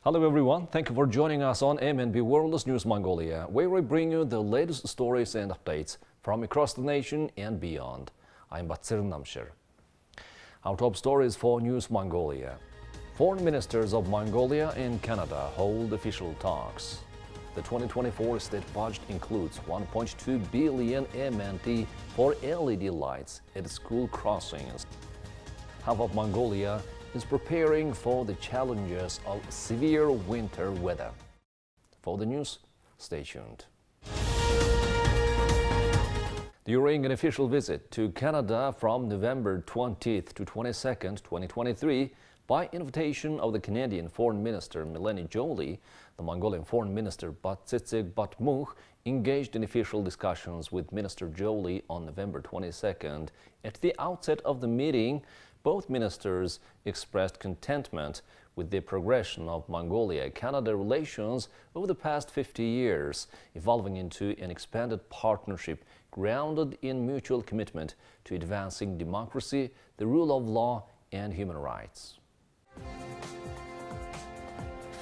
Hello everyone, thank you for joining us on MNB World News Mongolia, where we bring you the latest stories and updates from across the nation and beyond. I'm Batsir Namshir. Our top stories for News Mongolia. Foreign ministers of Mongolia and Canada hold official talks. The 2024 state budget includes 1.2 billion MNT for LED lights at school crossings. Half of Mongolia is preparing for the challenges of severe winter weather. For the news, stay tuned. During an official visit to Canada from November 20th to 22nd, 2023, by invitation of the Canadian Foreign Minister Melanie Joly, the Mongolian Foreign Minister Batsitsig Batmuch engaged in official discussions with Minister Joly on November 22nd. At the outset of the meeting, both ministers expressed contentment with the progression of Mongolia-Canada relations over the past 50 years, evolving into an expanded partnership grounded in mutual commitment to advancing democracy, the rule of law, and human rights.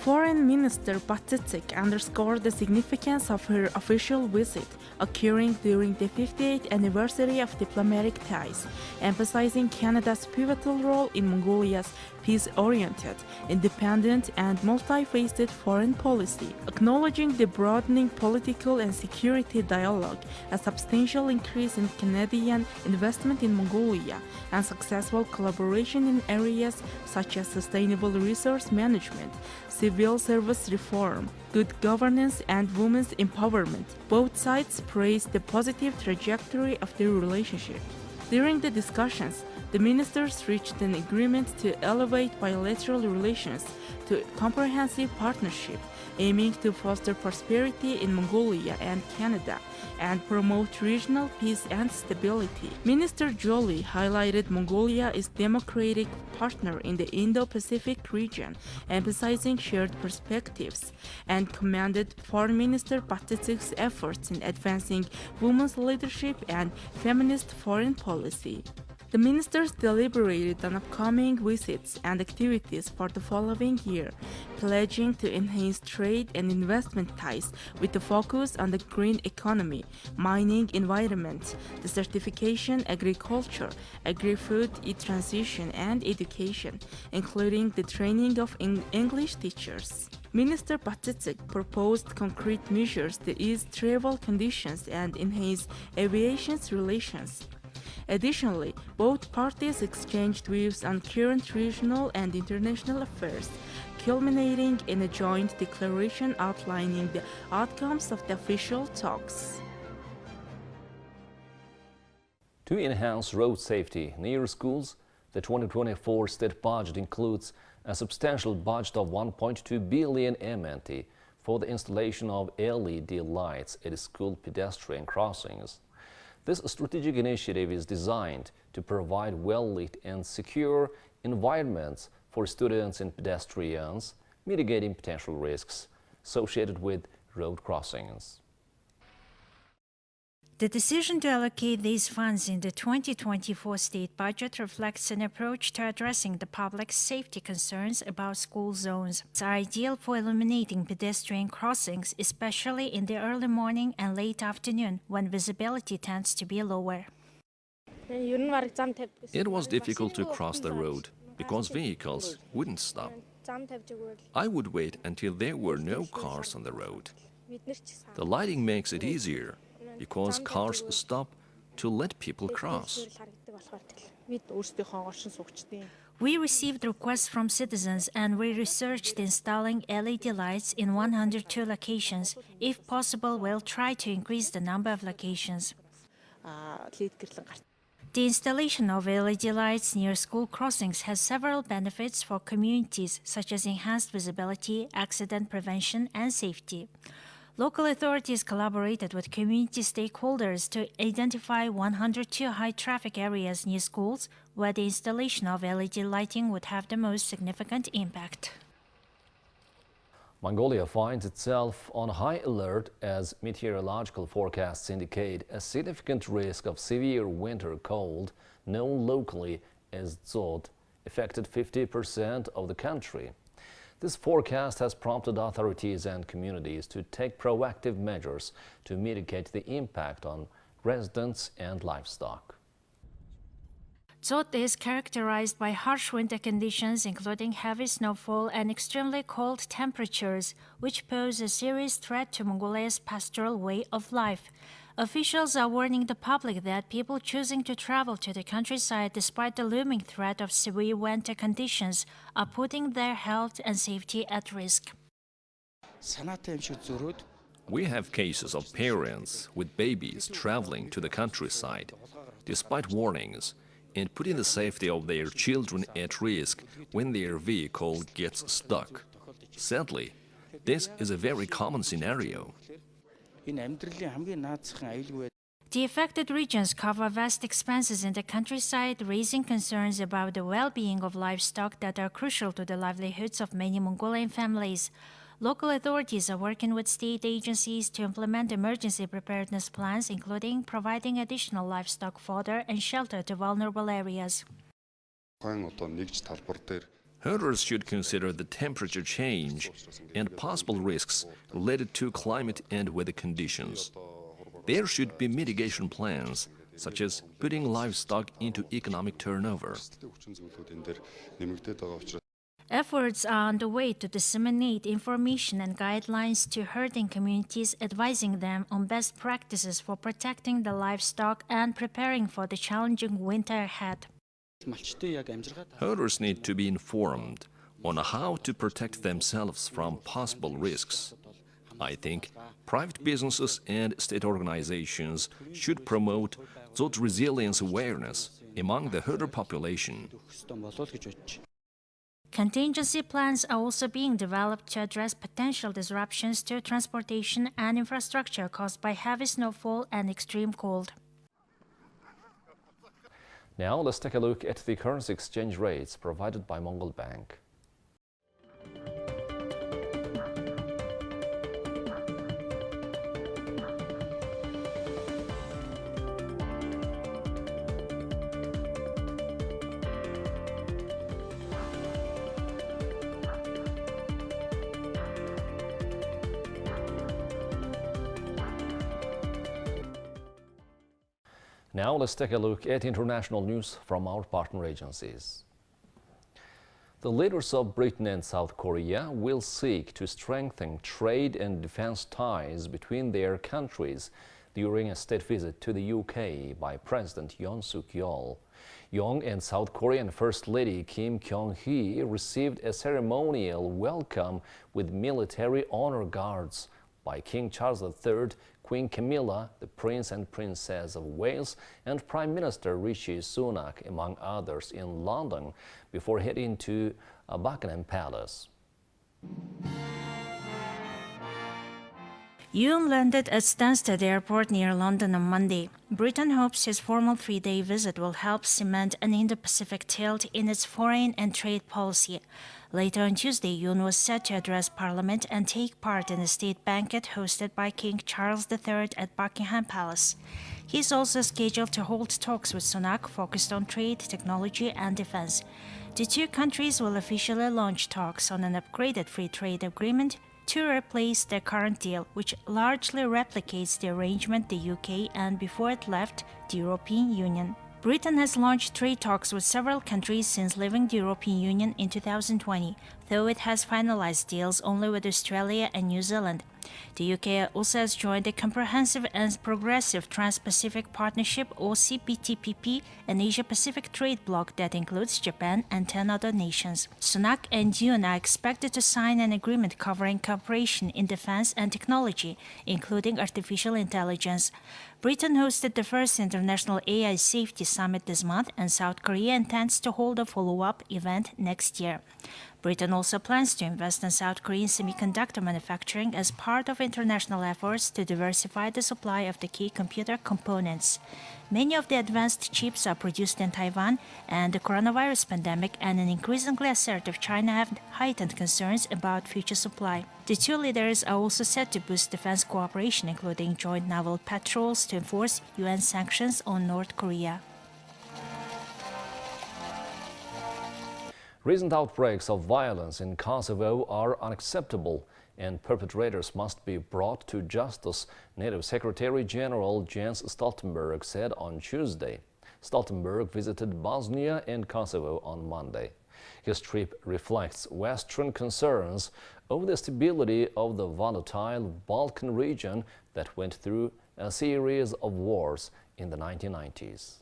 Foreign Minister Batsitsig underscored the significance of her official visit, occurring during the 50th anniversary of diplomatic ties, emphasizing Canada's pivotal role in Mongolia's peace-oriented, independent, and multi-faceted foreign policy, acknowledging the broadening political and security dialogue, a substantial increase in Canadian investment in Mongolia, and successful collaboration in areas such as sustainable resource management, civil service reform, good governance, and women's empowerment. Both sides praised the positive trajectory of their relationship. During the discussions, the ministers reached an agreement to elevate bilateral relations to a comprehensive partnership, aiming to foster prosperity in Mongolia and Canada and promote regional peace and stability. Minister Joly highlighted Mongolia as a democratic partner in the Indo-Pacific region, emphasizing shared perspectives, and commended Foreign Minister Batsitsig's efforts in advancing women's leadership and feminist foreign policy. The ministers deliberated on upcoming visits and activities for the following year, pledging to enhance trade and investment ties with a focus on the green economy, mining, environment, desertification, agriculture, agri-food, e-transition, and education, including the training of English teachers. Minister Batsitsig proposed concrete measures to ease travel conditions and enhance aviation's relations. Additionally, both parties exchanged views on current regional and international affairs, culminating in a joint declaration outlining the outcomes of the official talks. To enhance road safety near schools, the 2024 state budget includes a substantial budget of 1.2 billion MNT for the installation of LED lights at school pedestrian crossings. This strategic initiative is designed to provide well-lit and secure environments for students and pedestrians, mitigating potential risks associated with road crossings. The decision to allocate these funds in the 2024 state budget reflects an approach to addressing the public's safety concerns about school zones. It's ideal for illuminating pedestrian crossings, especially in the early morning and late afternoon when visibility tends to be lower. It was difficult to cross the road because vehicles wouldn't stop. I would wait until there were no cars on the road. The lighting makes it easier because cars stop to let people cross. We received requests from citizens and we researched installing LED lights in 102 locations. If possible, we'll try to increase the number of locations. The installation of LED lights near school crossings has several benefits for communities, such as enhanced visibility, accident prevention, and safety. Local authorities collaborated with community stakeholders to identify 102 high-traffic areas near schools where the installation of LED lighting would have the most significant impact. Mongolia finds itself on high alert as meteorological forecasts indicate a significant risk of severe winter cold, known locally as Dzod, affected 50% of the country. This forecast has prompted authorities and communities to take proactive measures to mitigate the impact on residents and livestock. Dzot is characterized by harsh winter conditions, including heavy snowfall and extremely cold temperatures, which pose a serious threat to Mongolia's pastoral way of life. Officials are warning the public that people choosing to travel to the countryside despite the looming threat of severe winter conditions are putting their health and safety at risk. We have cases of parents with babies traveling to the countryside, despite warnings, and putting the safety of their children at risk when their vehicle gets stuck. Sadly, this is a very common scenario. The affected regions cover vast expanses in the countryside, raising concerns about the well-being of livestock that are crucial to the livelihoods of many Mongolian families. Local authorities are working with state agencies to implement emergency preparedness plans, including providing additional livestock fodder and shelter to vulnerable areas. Herders should consider the temperature change and possible risks related to climate and weather conditions. There should be mitigation plans, such as putting livestock into economic turnover. Efforts are underway to disseminate information and guidelines to herding communities, advising them on best practices for protecting the livestock and preparing for the challenging winter ahead. Herders need to be informed on how to protect themselves from possible risks. I think private businesses and state organizations should promote Dzot resilience awareness among the herder population. Contingency plans are also being developed to address potential disruptions to transportation and infrastructure caused by heavy snowfall and extreme cold. Now let's take a look at the currency exchange rates provided by Mongol Bank. Now let's take a look at international news from our partner agencies. The leaders of Britain and South Korea will seek to strengthen trade and defense ties between their countries during a state visit to the UK by President Yoon Suk-yeol. Yoon and South Korean First Lady Kim Kyung-hee received a ceremonial welcome with military honor guards by King Charles III, Queen Camilla, the Prince and Princess of Wales, and Prime Minister Rishi Sunak, among others, in London before heading to Buckingham Palace. Yoon landed at Stansted Airport near London on Monday. Britain hopes his formal three-day visit will help cement an Indo-Pacific tilt in its foreign and trade policy. Later on Tuesday, Yoon was set to address Parliament and take part in a state banquet hosted by King Charles III at Buckingham Palace. He is also scheduled to hold talks with Sunak focused on trade, technology, and defense. The two countries will officially launch talks on an upgraded free trade agreement to replace the current deal, which largely replicates the arrangement the UK and before it left the European Union. Britain has launched trade talks with several countries since leaving the European Union in 2020, though it has finalized deals only with Australia and New Zealand. The UK also has joined the Comprehensive and Progressive Trans-Pacific Partnership, or CPTPP, an Asia-Pacific trade bloc that includes Japan and 10 other nations. Sunak and Yoon are expected to sign an agreement covering cooperation in defense and technology, including artificial intelligence. Britain hosted the first International AI Safety Summit this month, and South Korea intends to hold a follow-up event next year. Britain also plans to invest in South Korean semiconductor manufacturing as part of international efforts to diversify the supply of the key computer components. Many of the advanced chips are produced in Taiwan, and the coronavirus pandemic and an increasingly assertive China have heightened concerns about future supply. The two leaders are also set to boost defense cooperation, including joint naval patrols to enforce UN sanctions on North Korea. Recent outbreaks of violence in Kosovo are unacceptable and perpetrators must be brought to justice, NATO Secretary General Jens Stoltenberg said on Tuesday. Stoltenberg visited Bosnia and Kosovo on Monday. His trip reflects Western concerns over the stability of the volatile Balkan region that went through a series of wars in the 1990s.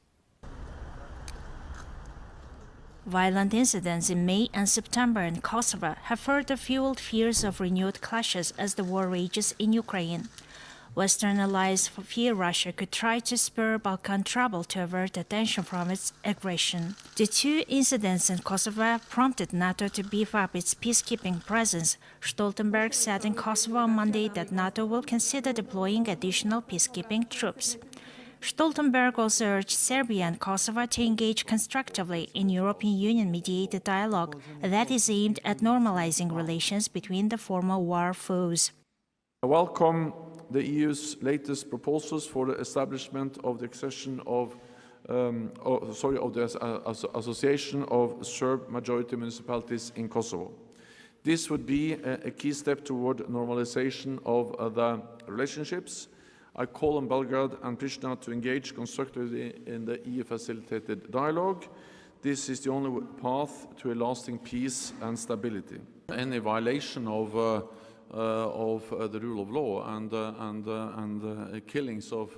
Violent incidents in May and September in Kosovo have further fueled fears of renewed clashes as the war rages in Ukraine. Western allies fear Russia could try to spur Balkan trouble to avert attention from its aggression. The two incidents in Kosovo prompted NATO to beef up its peacekeeping presence. Stoltenberg said in Kosovo on Monday that NATO will consider deploying additional peacekeeping troops. Stoltenberg also urged Serbia and Kosovo to engage constructively in European Union-mediated dialogue that is aimed at normalizing relations between the former war foes. I welcome the EU's latest proposals for the establishment of the accession of the Association of Serb majority municipalities in Kosovo. This would be a key step toward normalization of the relationships. I call on Belgrade and Pristina to engage constructively in the EU-facilitated dialogue. This is the only path to a lasting peace and stability. Any violation of the rule of law and killings of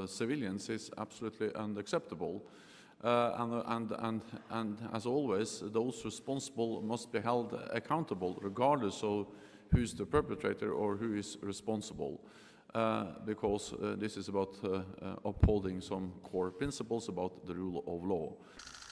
civilians is absolutely unacceptable. And as always, those responsible must be held accountable, regardless of who's the perpetrator or who is responsible. Because this is about upholding some core principles about the rule of law.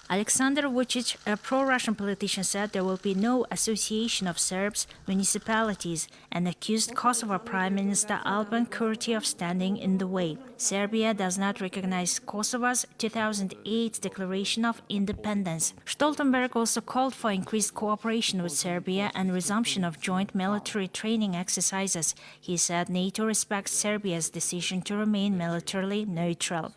Alexander Vučić, a pro-Russian politician, said there will be no association of Serbs, municipalities, and accused Kosovo Prime Minister Alban Kurti of standing in the way. Serbia does not recognize Kosovo's 2008 declaration of independence. Stoltenberg also called for increased cooperation with Serbia and resumption of joint military training exercises. He said NATO respects Serbia's decision to remain militarily neutral.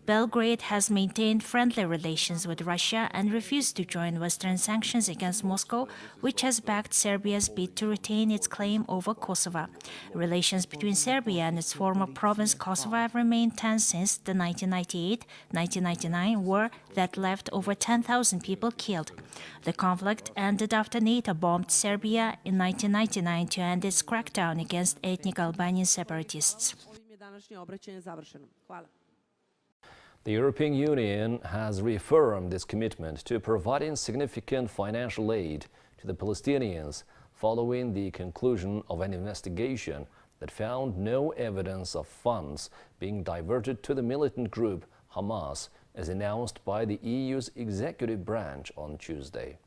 Belgrade has maintained friendly relations with Russia and refused to join Western sanctions against Moscow, which has backed Serbia's bid to retain its claim over Kosovo. Relations between Serbia and its former province Kosovo have remained tense since the 1998-1999 war that left over 10,000 people killed. The conflict ended after NATO bombed Serbia in 1999 to end its crackdown against ethnic Albanian separatists. The European Union has reaffirmed its commitment to providing significant financial aid to the Palestinians following the conclusion of an investigation that found no evidence of funds being diverted to the militant group Hamas, as announced by the EU's executive branch on Tuesday.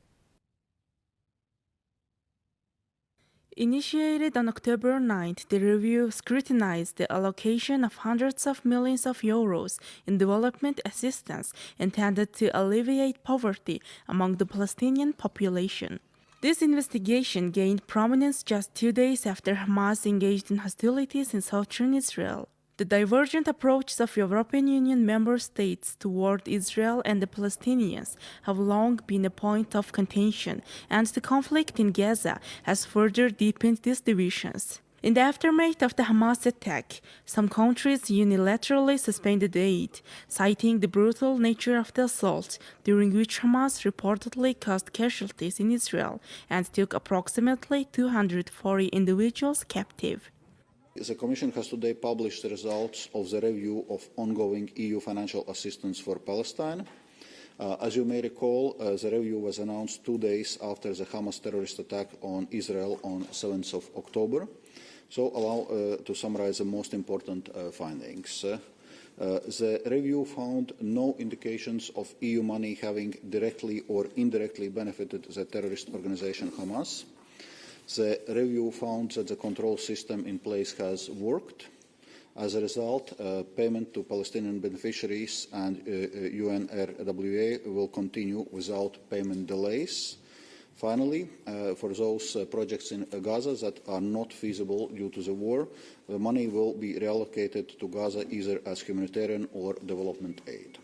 Initiated on October 9th, the review scrutinized the allocation of hundreds of millions of euros in development assistance intended to alleviate poverty among the Palestinian population. This investigation gained prominence just 2 days after Hamas engaged in hostilities in southern Israel. The divergent approaches of European Union member states toward Israel and the Palestinians have long been a point of contention, and the conflict in Gaza has further deepened these divisions. In the aftermath of the Hamas attack, some countries unilaterally suspended aid, citing the brutal nature of the assault, during which Hamas reportedly caused casualties in Israel and took approximately 240 individuals captive. The Commission has today published the results of the review of ongoing EU financial assistance for Palestine. As you may recall, the review was announced 2 days after the Hamas terrorist attack on Israel on 7th of October. So allow to summarize the most important findings. The review found no indications of EU money having directly or indirectly benefited the terrorist organization Hamas. The review found that the control system in place has worked. As a result, payment to Palestinian beneficiaries and UNRWA will continue without payment delays. Finally, for those projects in Gaza that are not feasible due to the war, the money will be reallocated to Gaza either as humanitarian or development aid.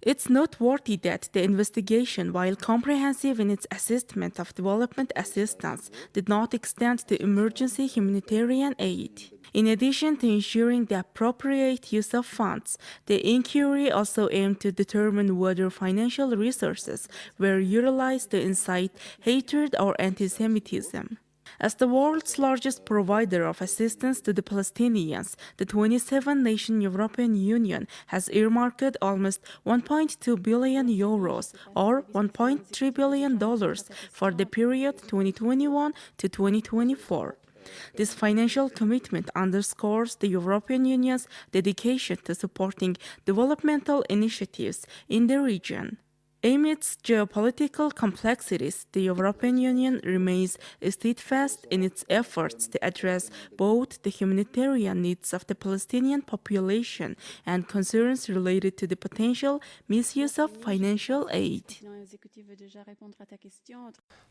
It's noteworthy that the investigation, while comprehensive in its assessment of development assistance, did not extend to emergency humanitarian aid. In addition to ensuring the appropriate use of funds, the inquiry also aimed to determine whether financial resources were utilized to incite hatred or anti-Semitism. As the world's largest provider of assistance to the Palestinians, the 27-nation European Union has earmarked almost 1.2 billion euros or $1.3 billion for the period 2021 to 2024. This financial commitment underscores the European Union's dedication to supporting developmental initiatives in the region. Amidst geopolitical complexities, the European Union remains steadfast in its efforts to address both the humanitarian needs of the Palestinian population and concerns related to the potential misuse of financial aid.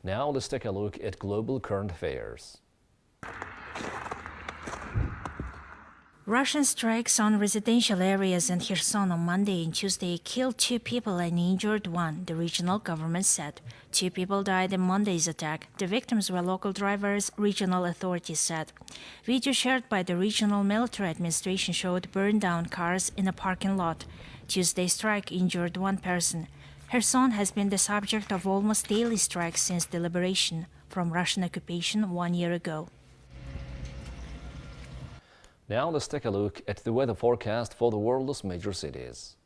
Now let's take a look at global current affairs. Russian strikes on residential areas in Kherson on Monday and Tuesday killed 2 people and injured 1, the regional government said. 2 people died in Monday's attack. The victims were local drivers, regional authorities said. Video shared by the regional military administration showed burned-down cars in a parking lot. Tuesday's strike injured 1 person. Kherson has been the subject of almost daily strikes since the liberation from Russian occupation 1 year ago. Now let's take a look at the weather forecast for the world's major cities.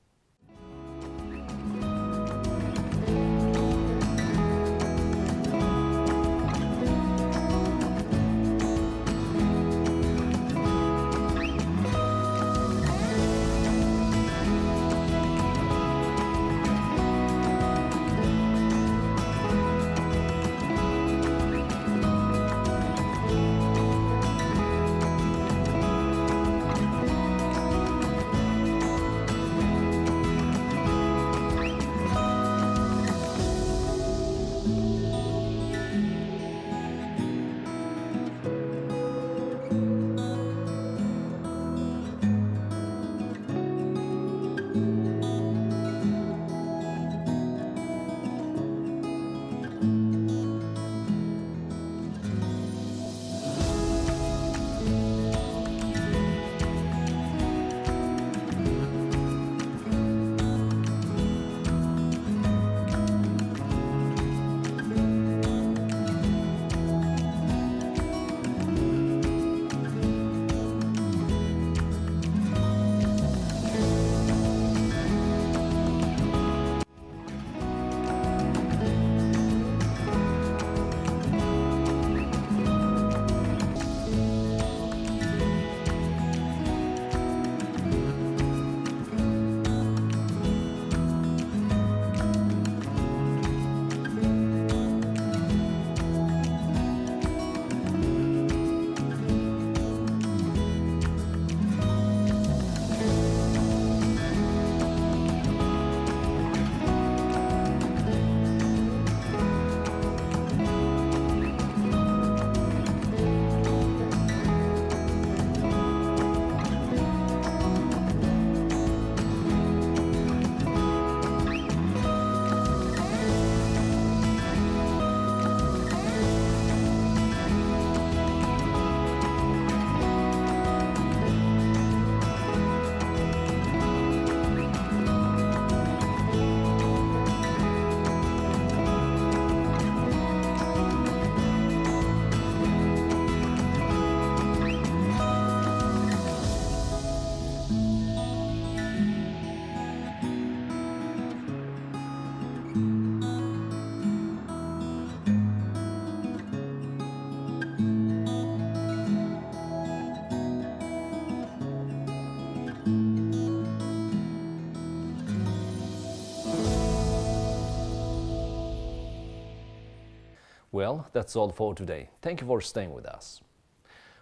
Well, that's all for today. Thank you for staying with us.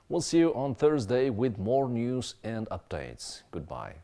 We'll see you on Thursday with more news and updates. Goodbye.